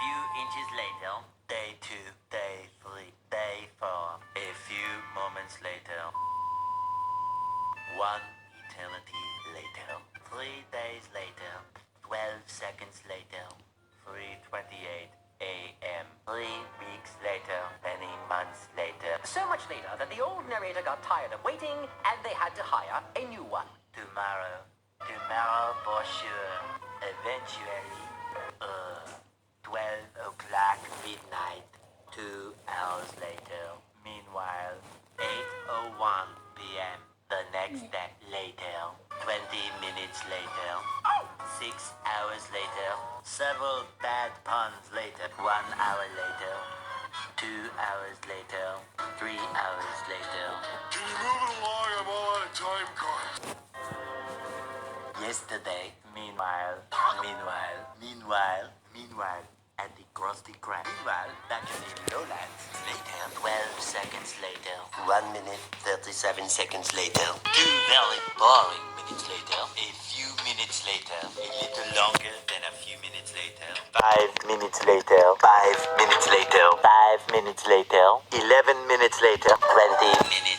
few inches later. Day 2, day 3, day 4. A few moments later. 1 eternity later. 3 days later. 12 seconds later. 3:28 a.m. 3 weeks later. Many months later. So much later that the old narrator got tired of waiting and they had to hire a new one. Tomorrow. Tomorrow for sure. Eventually. 12 o'clock midnight. 2 hours later. Meanwhile, 8:01 p.m. The next day later. 20 minutes later. 6 hours later. Several bad puns later. 1 hour later. 2 hours later. 3 hours later. Can you move it along? I'm all out of time cards. Yesterday. Meanwhile. At the Krusty Krab. Meanwhile, back in the lowlands. Later. 12 seconds later. 1 minute, 37 seconds later. 2 very boring minutes later. A few minutes later. A little longer than a few minutes later. 5 minutes later. 5 minutes later. 5 minutes later. 11 minutes later. 20 minutes